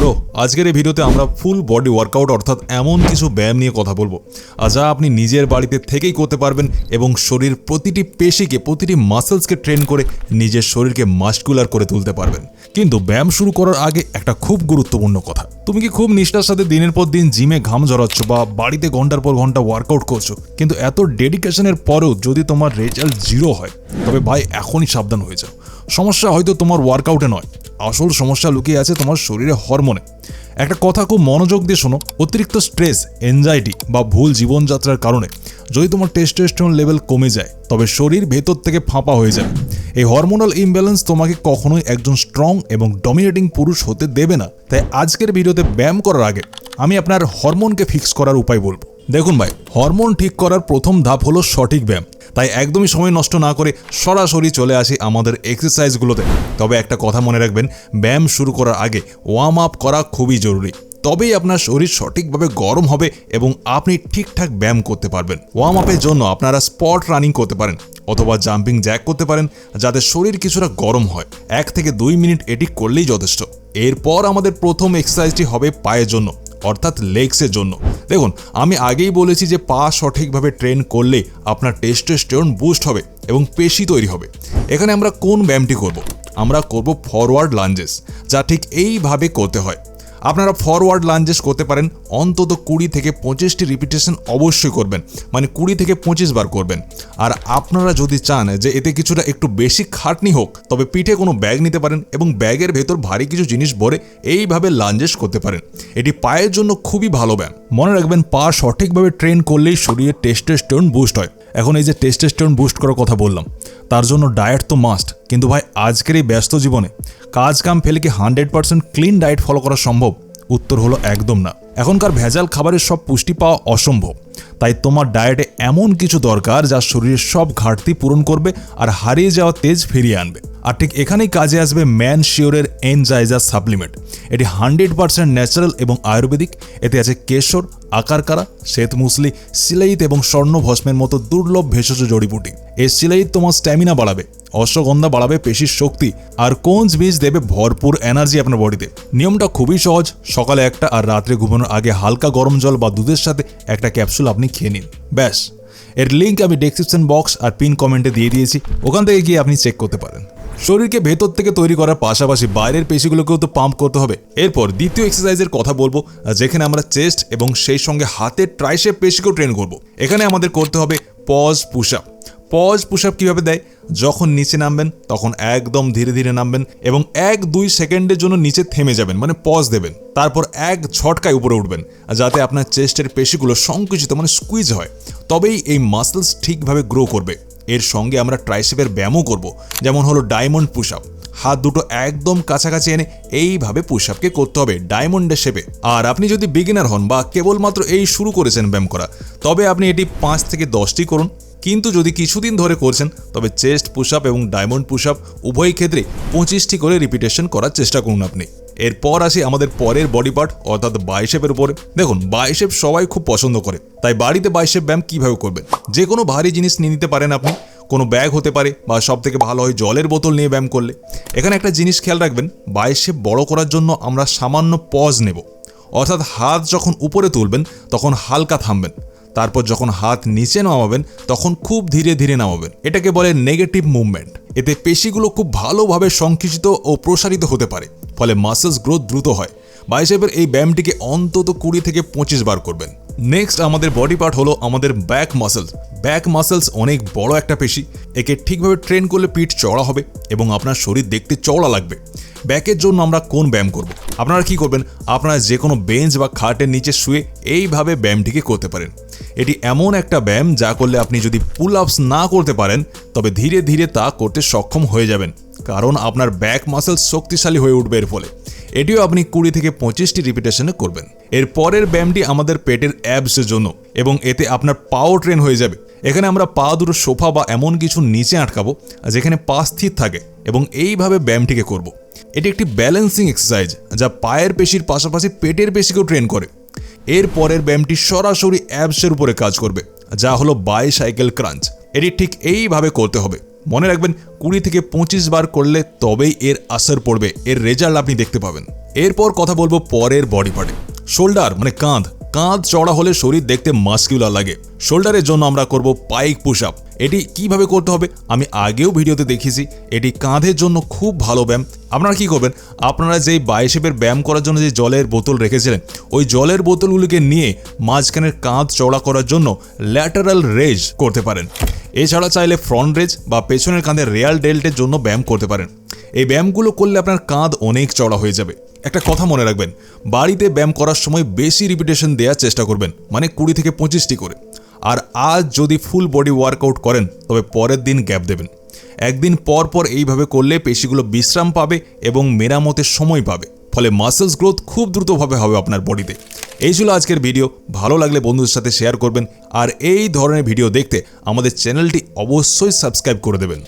Bro, আজকের এই ভিডিওতে আমরা ফুল বডি ওয়ার্কআউট অর্থাৎ এমন কিছু ব্যায়াম নিয়ে কথা বলবো যা আপনি নিজের বাড়িতে থেকেই করতে পারবেন এবং শরীর প্রতিটি পেশিকে প্রতিটি মাসেলসকে ট্রেন করে নিজের শরীরকে মাস্কুলার করে তুলতে পারবেন। কিন্তু ব্যায়াম শুরু করার আগে একটা খুব গুরুত্বপূর্ণ কথা, তুমি কি খুব নিষ্ঠার সাথে দিনের পর দিন জিমে ঘাম ঝরাচ্ছ বা বাড়িতে ঘন্টার পর ঘন্টা ওয়ার্কআউট করছো, কিন্তু এত ডেডিকেশনের পরেও যদি তোমার রেজাল্ট জিরো হয়, তবে ভাই এখনই সাবধান হয়ে যাও। সমস্যা হয়তো তোমার ওয়ার্কআউটে নয়, আসল সমস্যা লুকিয়ে আছে তোমার শরীরে হরমোনে। একটা কথা খুব মনোযোগ দিয়ে শোনো, অতিরিক্ত স্ট্রেস, এনজাইটি বা ভুল জীবনযাত্রার কারণে যদি তোমার টেস্টোস্টেরন লেভেল কমে যায়, তবে শরীর ভেতর থেকে ফাঁপা হয়ে যাবে। এই হরমোনাল ইমব্যালেন্স তোমাকে কখনোই একজন স্ট্রং এবং ডমিনেটিং পুরুষ হতে দেবে না। তাই আজকের ভিডিওতে ব্যায়াম করার আগে আমি আপনার হরমোনকে ফিক্স করার উপায় বলবো। দেখুন ভাই, হরমোন ঠিক করার প্রথম ধাপ হলো সঠিক ব্যায়াম। তাই একদমই সময় নষ্ট না করে সরাসরি চলে আসি আমাদের এক্সারসাইজগুলোতে। তবে একটা কথা মনে রাখবেন, ব্যায়াম শুরু করার আগে ওয়ার্ম আপ করা খুবই জরুরি। তবেই আপনার শরীর সঠিকভাবে গরম হবে এবং আপনি ঠিকঠাক ব্যায়াম করতে পারবেন। ওয়ার্ম আপের জন্য আপনারা স্পট রানিং করতে পারেন অথবা জাম্পিং জ্যাক করতে পারেন, যাতে শরীর কিছুটা গরম হয়। 1 থেকে 2 মিনিট এটি করলেই যথেষ্ট। এরপর আমাদের প্রথম এক্সারসাইজটি হবে পায়ের জন্য, অর্থাৎ লেগসের জন্য। দেখুন, আমি আগেই বলেছি যে পা সঠিকভাবে ট্রেন করলে আপনার টেস্টোস্টেরন বুস্ট হবে এবং পেশি তৈরি হবে। এখানে আমরা কোন ব্যায়ামটি করব? আমরা করব ফরওয়ার্ড লাঞ্জেস, যা ঠিক এইভাবে করতে হয়। আপনারা ফরওয়ার্ড লাঞ্জেস করতে পারেন অন্তত 20 থেকে 25টি রিপিটেশন অবশ্যই করবেন, মানে 20 থেকে 25 বার করবেন। আর আপনারা যদি চান যে এতে কিছুটা একটু বেশি খাটনি হোক, তবে পিঠে কোনো ব্যাগ নিতে পারেন এবং ব্যাগের ভেতর ভারী কিছু জিনিস ভরে এইভাবে লাঞ্জেস করতে পারেন। এটি পায়ের জন্য খুবই ভালো ব্যায়াম। মনে রাখবেন, পা সঠিকভাবে ট্রেন করলেই শরীরে টেস্টোস্টেরন বুস্ট হয়। এখন এই যে টেস্টোস্টেরন বুস্ট করার কথা বললাম, তার জন্য ডায়েট তো মাস্ট। কিন্তু ভাই, আজকের এই ব্যস্ত জীবনে কাজ কাম ফেলে কি 100% ক্লিন ডায়েট ফলো করা সম্ভব? উত্তর হলো একদম না। এখনকার ভেজাল খাবারের সব পুষ্টি পাওয়া অসম্ভব। তাই তোমার ডায়েটে এমন কিছু দরকার যা শরীরের সব ঘাটতি পূরণ করবে আর হারিয়ে যাওয়া তেজ ফিরিয়ে আনবে। আর ঠিক এখানেই কাজে আসবে ম্যান শিওরের এনজাইজার সাপ্লিমেন্ট। এটি 100% ন্যাচারাল এবং আয়ুর্বেদিক। এতে আছে কেশর, আকারকারা, শ্বেত মুসলি, সিলাইত এবং স্বর্ণ ভস্মের মতো দুর্লভ ভেষজ জড়িবুটি। এই সিলাইত তোমার স্ট্যামিনা বাড়াবে, অশ্বগন্ধা বাড়াবে পেশির শক্তি, আর কোঞ্জ বীজ দেবে ভরপুর এনার্জি আপনার বডিতে। নিয়মটা খুবই সহজ, সকালে একটা আর রাত্রে ঘুমানোর আগে হালকা গরম জল বা দুধের সাথে একটা ক্যাপসুল আপনি খেয়ে নিন, ব্যাস। এর লিঙ্ক আমি ডেসক্রিপশন বক্স আর পিন কমেন্টে দিয়ে দিয়েছি, ওখান থেকে গিয়ে আপনি চেক করতে পারেন। শরীরকে ভেতর থেকে তৈরি করার পাশাপাশি বাইরের পেশিগুলোকেও তো পাম্প করতে হবে। এরপর দ্বিতীয় এক্সারসাইজের কথা বলবো, যেখানে আমরা চেস্ট এবং সেই সঙ্গে হাতের ট্রাইসেপ পেশিকেও ট্রেন করব। এখানে আমাদের করতে হবে pause push up. Pause push up কীভাবে দেয়? যখন নিচে নামবেন তখন একদম ধীরে ধীরে নামবেন এবং 1-2 সেকেন্ডের জন্য নিচে থেমে যাবেন, মানে পজ দেবেন। তারপর এক ঝটকায় উপরে উঠবেন, যাতে আপনার চেস্টের পেশিগুলো সংকুচিত মানে স্কুইজ হয়। তবেই এই মাসেলস ঠিকভাবে গ্রো করবে। এর সঙ্গে আমরা ট্রাইসেপের ব্যায়ামও করব, যেমন হলো ডায়মন্ড পুশ আপ। হাত দুটো একদম কাছাকাছি এনে এইভাবে পুশ আপকে করতে হবে ডায়মন্ডের শেপে। আর আপনি যদি বিগিনার হন বা কেবলমাত্র এই শুরু করেছেন ব্যায়াম করা, তবে আপনি এটি 5 থেকে 10টি করুন। কিন্তু যদি কিছুদিন ধরে করছেন, তবে চেস্ট পুশ আপ এবং ডায়মন্ড পুশ আপ উভয় ক্ষেত্রে 25টি করে রিপিটেশন করার চেষ্টা করুন আপনি। এরপর আসি আমাদের পরের বডি পার্ট অর্থাৎ বাইসেপের উপরে। দেখুন, বাইসেপ সবাই খুব পছন্দ করে, তাই বাড়িতে বাইসেপ ব্যায়াম কীভাবে করবেন? যে কোনো ভারী জিনিস নিয়ে নিতে পারেন আপনি, কোনো ব্যাগ হতে পারে বা সব থেকে ভালো হয় জলের বোতল নিয়ে ব্যায়াম করলে। এখানে একটা জিনিস খেয়াল রাখবেন, বাইসেপ বড় করার জন্য আমরা সামান্য পজ নেব, অর্থাৎ হাত যখন উপরে তুলবেন তখন হালকা থামবেন, তারপর যখন হাত নিচে নামাবেন তখন খুব ধীরে ধীরে নামাবেন। এটাকে বলে নেগেটিভ মুভমেন্ট। এতে পেশিগুলো খুব ভালোভাবে সংকুচিত ও প্রসারিত হতে পারে, ফলে মাসেলস গ্রোথ দ্রুত হয়। বাইসেপের এই ব্যায়ামটিকে অন্তত 20 থেকে 25 বার করবেন। নেক্সট আমাদের বডি পার্ট হলো আমাদের ব্যাক মাসেলস। ব্যাক মাসেলস অনেক বড় একটা পেশি। একে ঠিকভাবে ট্রেন করলে পিঠ চওড়া হবে এবং আপনার শরীর দেখতে চওড়া লাগবে। ব্যাকের জন্য আমরা কোন ব্যায়াম করব? আপনারা কি করবেন? আপনারা যে কোনো বেঞ্চ বা খাটের নিচে শুয়ে এইভাবে ব্যায়ামটিকে করতে পারেন। এটি এমন একটা ব্যায়াম যা করলে আপনি যদি পুল আপস না করতে পারেন, তবে ধীরে ধীরে তা করতে সক্ষম হয়ে যাবেন, কারণ আপনার ব্যাক মাসেলস শক্তিশালী হয়ে উঠবে এর ফলে। এটিও আপনি 20 থেকে 25টি রিপিটেশনে করবেন। এর পরের ব্যায়ামটি আমাদের পেটের অ্যাবসের জন্য এবং এতে আপনার পাও ট্রেন হয়ে যাবে। এখানে আমরা পা দুটো সোফা বা এমন কিছু নিচে আটকাবো যেখানে পা স্থির থাকে এবং এইভাবে ব্যায়ামটিকে করব। এটি একটি ব্যালেন্সিং এক্সারসাইজ যা পায়ের পেশির পাশাপাশি পেটের পেশিকেও ট্রেন করে। এর পরের ব্যায়ামটি সরাসরি অ্যাবসের উপরে কাজ করবে, যা হলো বাইসাইকেল ক্রাঞ্চ। এটি ঠিক এইভাবে করতে হবে। মনে রাখবেন 20 থেকে 25 বার করলে তবেই এর আসর পড়বে, এর রেজাল্ট আপনি দেখতে পাবেন। এরপর কথা বলবো পরের বডি পার্টে। শোল্ডার মানে কাঁধ চড়া হলে শরীর দেখতে মাস্কুলার লাগে। শোল্ডারের জন্য আমরা করব পাইক পুশ আপ। এটি কিভাবে করতে হবে আমি আগেও ভিডিওতে দেখিয়েছি। এটি কাঁধের জন্য খুব ভালো ব্যায়াম। আপনারা কি করবেন, আপনারা যেই বাইসেপের ব্যায়াম করার জন্য যে জলের বোতল রেখেছিলেন, ওই জলের বোতলগুলিকে নিয়ে মাঝখানের কাঁধ চড়া করার জন্য ল্যাটারাল রেজ করতে পারেন। এছাড়া চাইলে ফ্রন্ট রেজ বা পেছনের কাঁধের রিয়াল ডেল্টের জন্য ব্যায়াম করতে পারেন। এই ব্যায়ামগুলো করলে আপনার কাঁধ অনেক চড়া হয়ে যাবে। একটা কথা মনে রাখবেন, বাড়িতে ব্যায়াম করার সময় বেশি রিপিটেশন দেওয়ার চেষ্টা করবেন, মানে 20 থেকে 25টি করে। আর আজ যদি ফুল বডি ওয়ার্কআউট করেন তবে পরের দিন গ্যাপ দেবেন। একদিন পর পর এইভাবে করলে পেশিগুলো বিশ্রাম পাবে এবং মেরামতের সময় পাবে, ফলে মাসেলস গ্রোথ খুব দ্রুতভাবে হবে আপনার বডিতে। এই ছিল আজকের ভিডিও। ভালো লাগলে বন্ধুদের সাথে শেয়ার করবেন, আর এই ধরনের ভিডিও দেখতে আমাদের চ্যানেলটি অবশ্যই সাবস্ক্রাইব করে দেবেন।